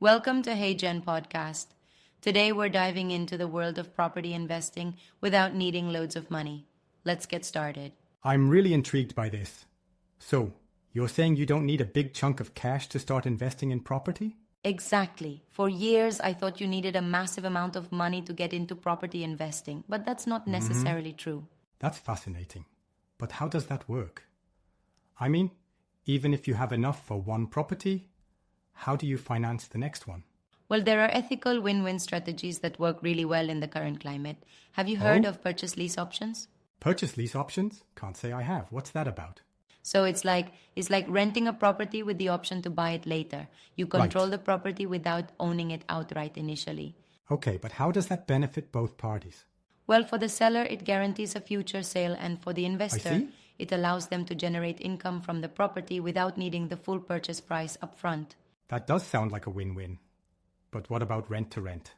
Welcome to Hey Jen podcast. Today we're diving into the world of property investing without needing loads of money. Let's get started. I'm really intrigued by this. So, you're saying you don't need a big chunk of cash to start investing in property? Exactly. For years, I thought you needed a massive amount of money to get into property investing, but that's not necessarily true. That's fascinating. But how does that work? I mean, even if you have enough for one property, how do you finance the next one? Well, there are ethical win-win strategies that work really well in the current climate. Have you heard of purchase lease options? Purchase lease options? Can't say I have. What's that about? So it's like renting a property with the option to buy it later. You control the property without owning it outright initially. Okay, but how does that benefit both parties? Well, for the seller, it guarantees a future sale, and for the investor, see. it allows them to generate income from the property without needing the full purchase price upfront. That does sound like a win-win. But what about rent to rent?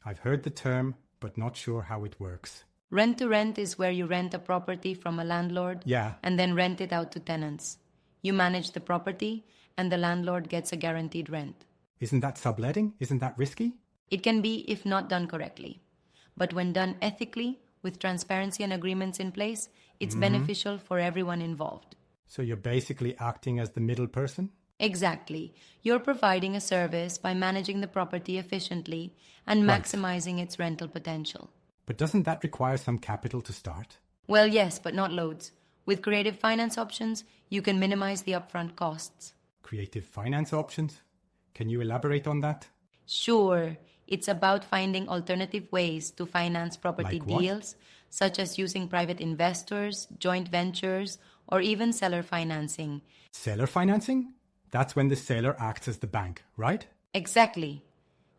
I've heard the term, but not sure how it works. Rent to rent is where you rent a property from a landlord and then rent it out to tenants. You manage the property and the landlord gets a guaranteed rent. Isn't that subletting? Isn't that risky? It can be if not done correctly. But when done ethically, with transparency and agreements in place, it's beneficial for everyone involved. So you're basically acting as the middle person? Exactly. You're providing a service by managing the property efficiently and maximizing its rental potential. But doesn't that require some capital to start? Well, yes, but not loads. With creative finance options, you can minimize the upfront costs. Creative finance options? Can you elaborate on that? Sure. It's about finding alternative ways to finance property Like what? deals, such as using private investors, joint ventures, or even seller financing. Seller financing? That's when the seller acts as the bank, right? Exactly.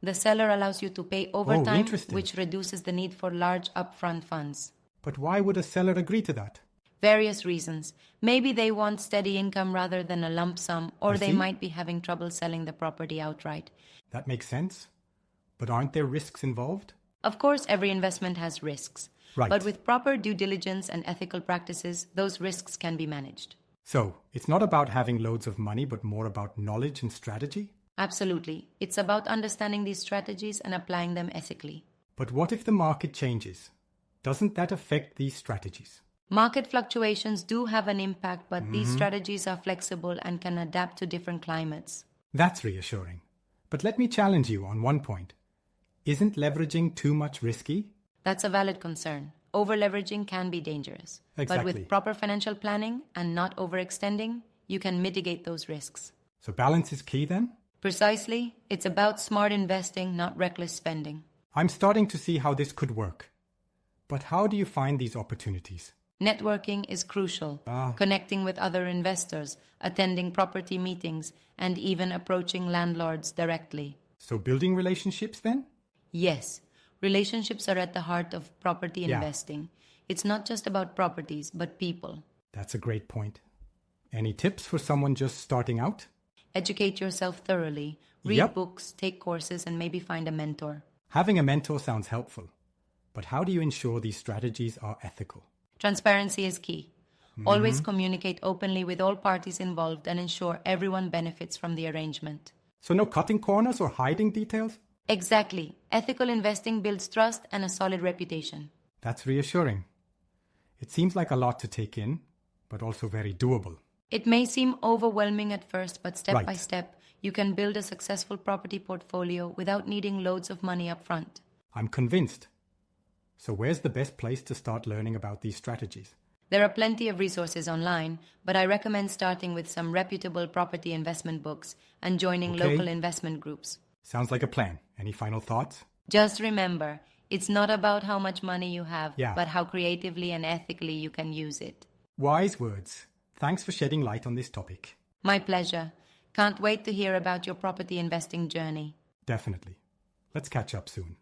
The seller allows you to pay over time, interesting. which reduces the need for large upfront funds. But why would a seller agree to that? Various reasons. Maybe they want steady income rather than a lump sum, or I they see. might be having trouble selling the property outright. That makes sense. But aren't there risks involved? Of course, every investment has risks. Right. But with proper due diligence and ethical practices, those risks can be managed. So, it's not about having loads of money, but more about knowledge and strategy? Absolutely. It's about understanding these strategies and applying them ethically. But what if the market changes? Doesn't that affect these strategies? Market fluctuations do have an impact, but these strategies are flexible and can adapt to different climates. That's reassuring. But let me challenge you on one point. Isn't leveraging too much risky? That's a valid concern. Over-leveraging can be dangerous. Exactly. But with proper financial planning and not overextending, you can mitigate those risks. So balance is key then? Precisely. It's about smart investing, not reckless spending. I'm starting to see how this could work. But how do you find these opportunities? Networking is crucial. Connecting with other investors, attending property meetings, and even approaching landlords directly. So building relationships then? Yes, relationships are at the heart of property investing. It's not just about properties, but people. That's a great point. Any tips for someone just starting out? Educate yourself thoroughly. Read books, take courses, and maybe find a mentor. Having a mentor sounds helpful. But how do you ensure these strategies are ethical? Transparency is key. Always communicate openly with all parties involved and ensure everyone benefits from the arrangement. So no cutting corners or hiding details? Exactly. Ethical investing builds trust and a solid reputation. That's reassuring. It seems like a lot to take in, but also very doable. It may seem overwhelming at first, but step by Right. step, you can build a successful property portfolio without needing loads of money up front. I'm convinced. So where's the best place to start learning about these strategies? There are plenty of resources online, but I recommend starting with some reputable property investment books and joining local investment groups. Sounds like a plan. Any final thoughts? Just remember, it's not about how much money you have, Yeah. but how creatively and ethically you can use it. Wise words. Thanks for shedding light on this topic. My pleasure. Can't wait to hear about your property investing journey. Definitely. Let's catch up soon.